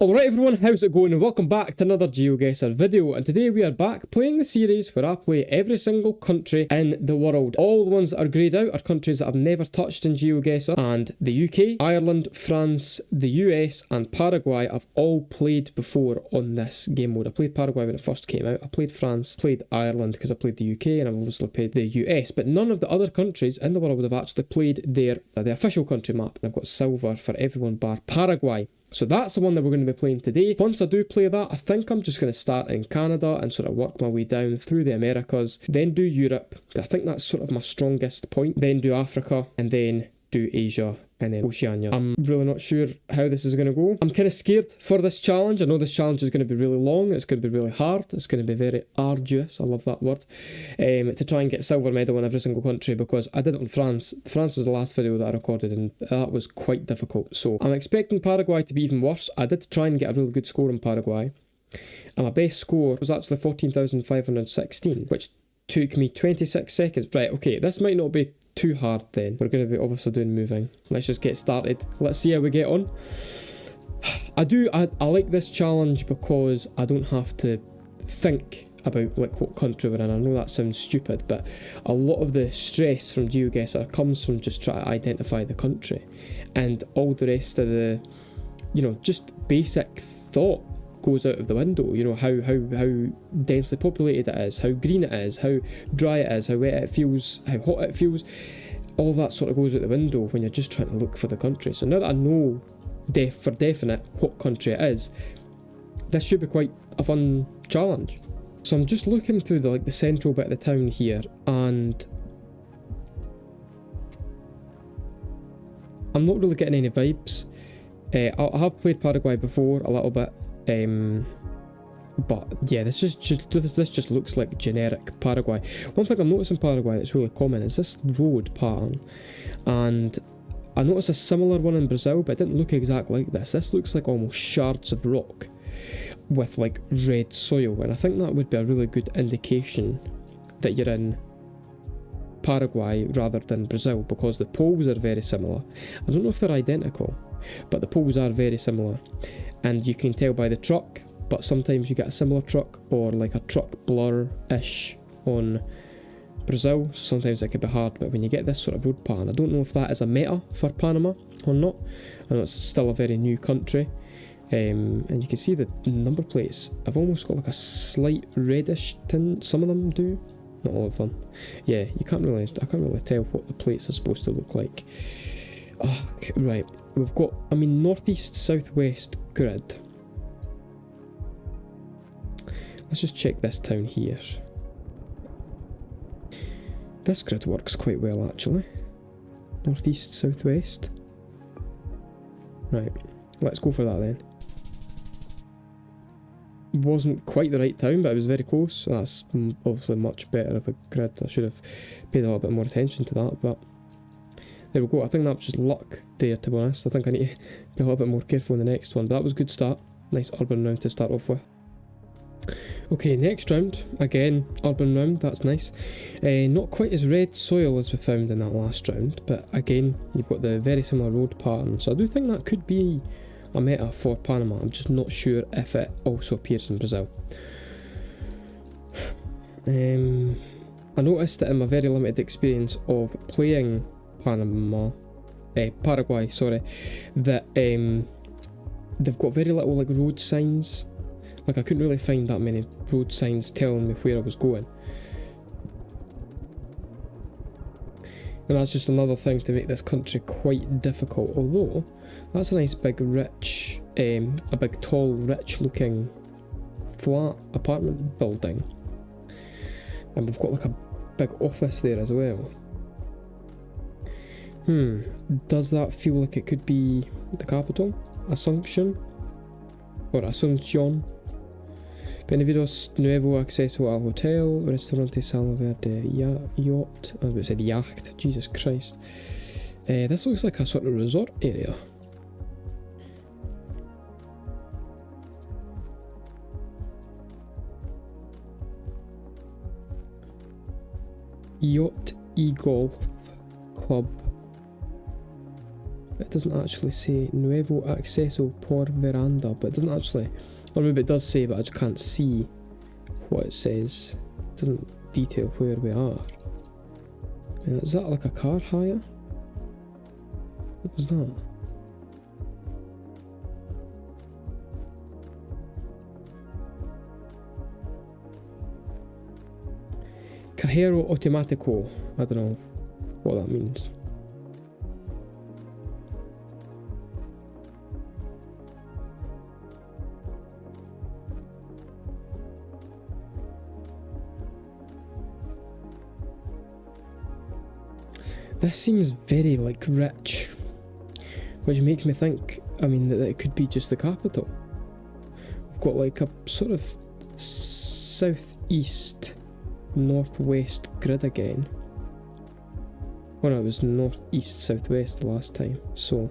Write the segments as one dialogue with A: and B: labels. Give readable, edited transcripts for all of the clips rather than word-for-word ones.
A: Alright everyone, how's it going and welcome back to another Geoguessr video, and today we are back playing the series where I play every single country in the world. All the ones that are greyed out are countries that I've never touched in Geoguessr, and the UK, Ireland, France, the US and Paraguay I've all played before on this game mode. I played Paraguay when it first came out, I played France, played Ireland because I played the UK, and I've obviously played the US, but none of the other countries in the world have actually played the official country map, and I've got silver for everyone bar Paraguay. So that's the one that we're going to be playing today. Once I do play that, I think I'm just going to start in Canada and sort of work my way down through the Americas, then do Europe. I think that's sort of my strongest point. Then do Africa, and then do Asia, and then Oceania. I'm really not sure how this is going to go. I'm kind of scared for this challenge. I know this challenge is going to be really long, it's going to be really hard, it's going to be very arduous, I love that word, to try and get silver medal in every single country, because I did it on France. France was the last video that I recorded and that was quite difficult. So I'm expecting Paraguay to be even worse. I did try and get a really good score in Paraguay, and my best score was actually 14,516, which took me 26 seconds. Right, okay, this might not be too hard then. We're going to be obviously doing moving. Let's just get started. Let's see how we get on. I like this challenge because I don't have to think about like what country we're in. I know that sounds stupid, but a lot of the stress from Geoguessr comes from just trying to identify the country, and all the rest of the, you know, just basic thought goes out of the window. You know, how densely populated it is, how green it is, how dry it is, how wet it feels, how hot it feels. All that sort of goes out the window when you're just trying to look for the country. So now that I know for definite what country it is, this should be quite a fun challenge. So I'm just looking through the central bit of the town here, and I'm not really getting any vibes. I have played Paraguay before a little bit. But yeah, this just looks like generic Paraguay. One thing I'm noticing in Paraguay that's really common is this road pattern, and I noticed a similar one in Brazil, but it didn't look exactly like this. This looks like almost shards of rock with like red soil, and I think that would be a really good indication that you're in Paraguay rather than Brazil, because the poles are very similar. I don't know if they're identical, but the poles are very similar. And you can tell by the truck, but sometimes you get a similar truck or like a truck blur-ish on Brazil, so sometimes it could be hard. But when you get this sort of road pattern, I don't know if that is a meta for Panama or not. I know it's still a very new country, and you can see the number plates have almost got like a slight reddish tint. Some of them do, not all of them. Yeah, I can't really tell what the plates are supposed to look like. Oh, okay, right, we've got, northeast, southwest grid. Let's just check this town here. This grid works quite well actually. Northeast, southwest. Right, let's go for that then. Wasn't quite the right town, but it was very close, so that's obviously much better of a grid. I should have paid a little bit more attention to that, but there we go. I think that was just luck there, to be honest. I think I need to be a little bit more careful in the next one, but that was a good start. Nice urban round to start off with. Okay, next round. Again, urban round, that's nice. Not quite as red soil as we found in that last round, but again, you've got the very similar road pattern, so I do think that could be a meta for Panama. I'm just not sure if it also appears in Brazil. I noticed that in my very limited experience of playing Paraguay, sorry, that they've got very little like road signs. Like I couldn't really find that many road signs telling me where I was going. And that's just another thing to make this country quite difficult, although that's a nice big rich, a big tall rich looking flat apartment building. And we've got like a big office there as well. Does that feel like it could be the capital? Asunción? Or Asunción? Bienvenidos nuevo acceso al hotel, restaurante Sala Verde, yacht. I was about to say yacht, Jesus Christ. This looks like a sort of resort area. Yacht E-Golf Club. It doesn't actually say Nuevo Acceso por Veranda, but it doesn't actually, or maybe it does say, but I just can't see what it says. It doesn't detail where we are. Is that like a car hire? What was that? Cajero Automatico. I don't know what that means. This seems very like rich, which makes me think, I mean, that it could be just the capital. We've got like a sort of southeast northwest grid again. Well, no, it was northeast southwest the last time, so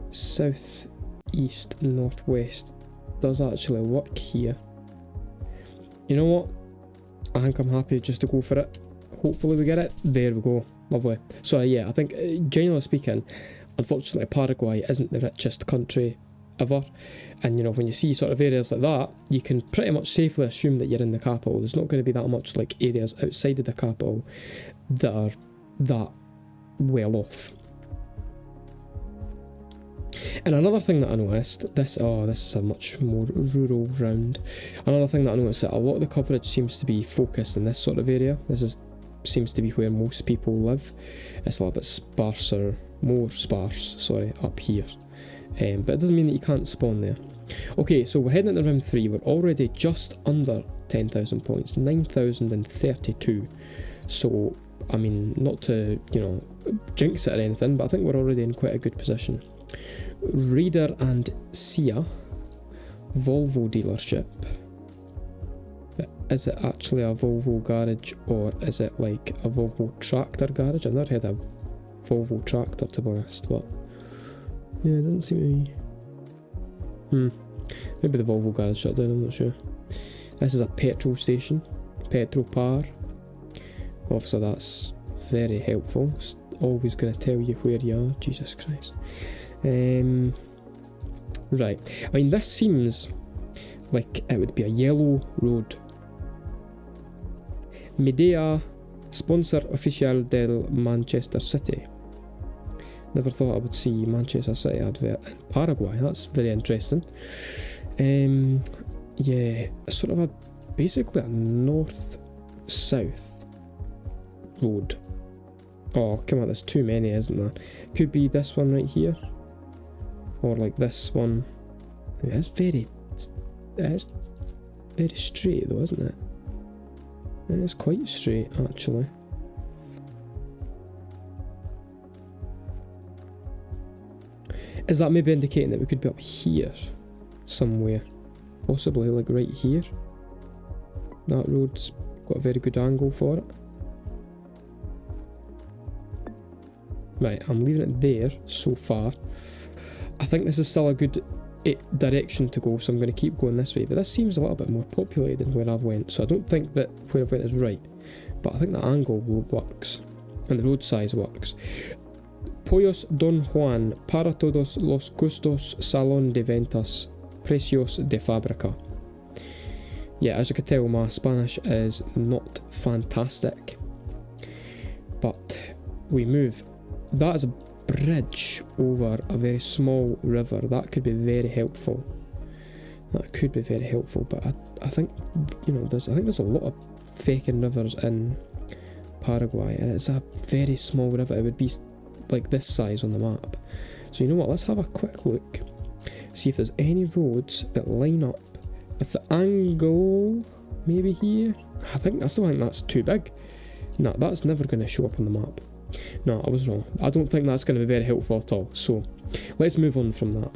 A: southeast northwest does actually work here. You know what? I think I'm happy just to go for it. Hopefully we get it. There we go. Lovely. So yeah, I think generally speaking, unfortunately Paraguay isn't the richest country ever, and you know, when you see sort of areas like that, you can pretty much safely assume that you're in the capital. There's not going to be that much like areas outside of the capital that are that well off. And another thing that I noticed, this is a much more rural round. Another thing that I noticed, that a lot of the coverage seems to be focused in this sort of area. Seems to be where most people live. It's a little bit sparser, more sparse, sorry, up here. But it doesn't mean that you can't spawn there. Okay, so we're heading into round 3. We're already just under 10,000 points, 9,032. So, I mean, not to, you know, jinx it or anything, but I think we're already in quite a good position. Reader and Sia, Volvo dealership. Is it actually a Volvo garage, or is it like a Volvo tractor garage? I've never heard of a Volvo tractor, to be honest, but yeah, it doesn't seem to be. Maybe the Volvo garage shut down, I'm not sure. This is a petrol station, petrol par. Obviously that's very helpful. It's always going to tell you where you are, Jesus Christ. Right, I mean, this seems like it would be a yellow road. Medea, sponsor official del Manchester City. Never thought I would see Manchester City advert in Paraguay. That's very interesting. Yeah, sort of basically a north-south road. Oh, come on, there's too many, isn't there? Could be this one right here, or like this one. It's very straight though, isn't it? It's quite straight, actually. Is that maybe indicating that we could be up here somewhere? Possibly like right here. That road's got a very good angle for it. Right, I'm leaving it there so far. I think this is still a good direction to go, so I'm going to keep going this way, but this seems a little bit more populated than where I've went, so I don't think that where I've went is right, but I think the angle works and the road size works. Pollos Don Juan, para todos los gustos, salón de ventas, precios de fábrica. Yeah, as you can tell, my Spanish is not fantastic, but we move. That is a bridge over a very small river. That could be very helpful. That could be very helpful, but I think, you know, I think there's a lot of fucking rivers in Paraguay, and it's a very small river. It would be like this size on the map. So you know what, let's have a quick look, see if there's any roads that line up with the angle. Maybe here. I still think that's too big. No, that's never going to show up on the map. No, I was wrong. I don't think that's going to be very helpful at all. So let's move on from that.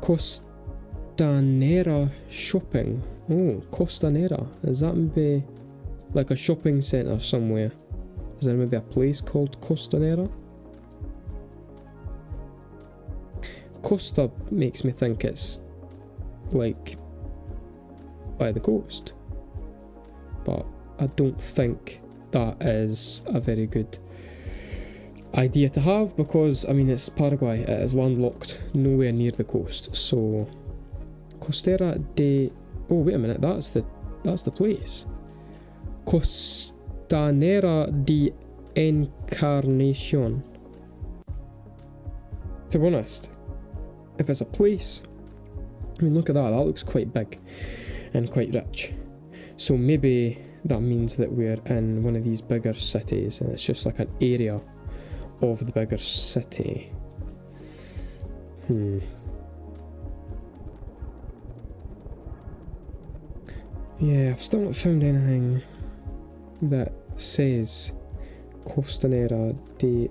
A: Costanera shopping. Oh, Costanera. Is that maybe like a shopping centre somewhere? Is there maybe a place called Costanera? Costa makes me think it's like by the coast. but I don't think that is a very good idea to have, because I mean it's Paraguay, it is landlocked, nowhere near the coast. So Costera de, oh wait a minute, that's the place. Costanera de Encarnacion. To be honest, if it's a place, I mean look at that, that looks quite big and quite rich. So maybe that means that we're in one of these bigger cities and it's just like an area of the bigger city. Yeah, I've still not found anything that says Costanera de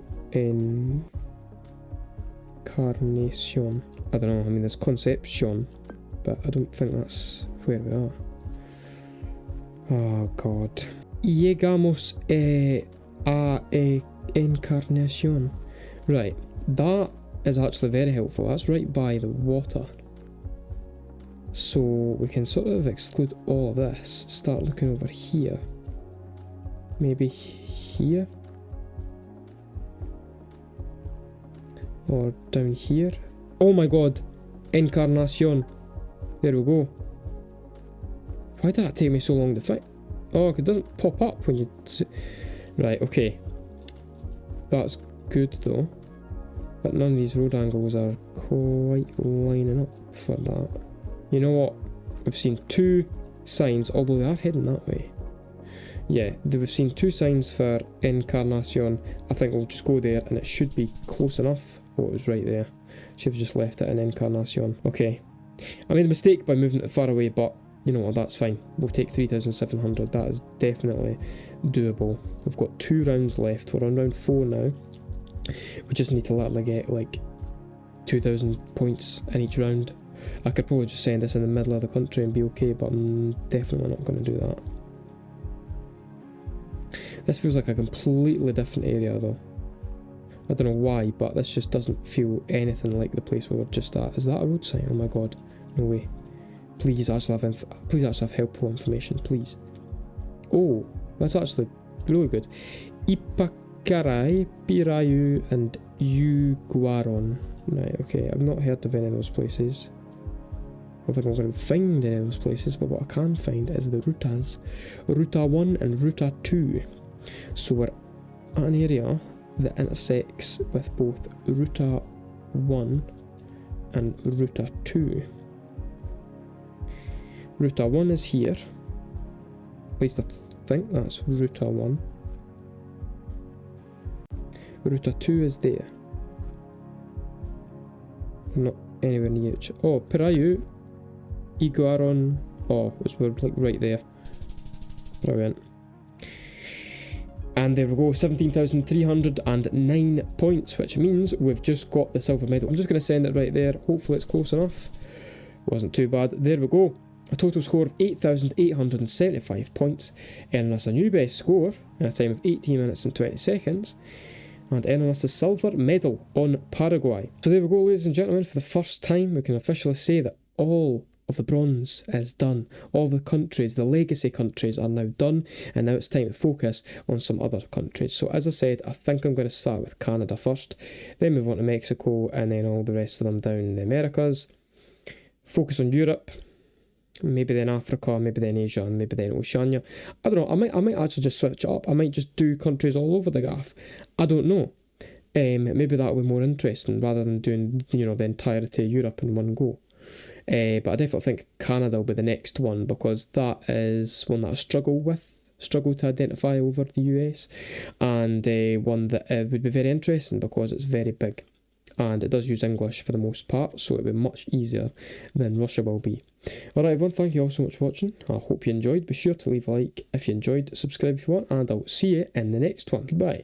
A: Encarnacion. I don't know, I mean there's Concepcion, but I don't think that's where we are. Oh god. Llegamos a Encarnacion. Right, that is actually very helpful. That's right by the water. So we can sort of exclude all of this. Start looking over here. Maybe here? Or down here? Oh my god! Encarnacion. There we go. Why did that take me so long to find? Oh, it doesn't pop up when you... Right, okay. That's good though. But none of these road angles are quite lining up for that. You know what? We've seen two signs, although they are heading that way. Yeah, we've seen two signs for Encarnacion. I think we'll just go there and it should be close enough. Oh, it was right there. Should have just left it in Encarnacion. Okay. I made a mistake by moving it far away, but you know what, that's fine. We'll take 3,700. That is definitely doable. We've got 2 rounds left. We're on round 4 now. We just need to literally get like 2,000 points in each round. I could probably just send this in the middle of the country and be okay, but I'm definitely not going to do that. This feels like a completely different area though. I don't know why, but this just doesn't feel anything like the place we were just at. Is that a road sign? Oh my god, no way. Please actually have helpful information, please. Oh, that's actually really good. Ipacaray, Pirayu and Uguaron. Right, okay, I've not heard of any of those places. I don't think I'm going to find any of those places, but what I can find is the rutas. Ruta 1 and Ruta 2. So we're at an area that intersects with both Ruta 1 and Ruta 2. Ruta 1 is here. At least I think that's Ruta 1. Ruta 2 is there. They're not anywhere near each other. Oh, Pirayu, Iguaron. Oh, we're like right there. Brilliant. And there we go, 17,309 points, which means we've just got the silver medal. I'm just going to send it right there. Hopefully it's close enough. Wasn't too bad. There we go. A total score of 8,875 points, earning us a new best score in a time of 18 minutes and 20 seconds, and earning us the silver medal on Paraguay. So there we go, ladies and gentlemen. For the first time, we can officially say that all of the bronze is done. All the countries, the legacy countries, are now done, and now it's time to focus on some other countries. So as I said, I think I'm going to start with Canada first, then move on to Mexico, and then all the rest of them down in the Americas. Focus on Europe, maybe then Africa, maybe then Asia, and maybe then Oceania. I don't know, I might actually just switch it up. I might just do countries all over the gaff. I don't know. Maybe that would be more interesting rather than doing, you know, the entirety of Europe in one go. But I definitely think Canada will be the next one, because that is one that I struggle to identify over the US, and one that would be very interesting because it's very big and it does use English for the most part, so it would be much easier than Russia will be. Alright everyone, thank you all so much for watching. I hope you enjoyed. Be sure to leave a like if you enjoyed, subscribe if you want, and I'll see you in the next one. Goodbye.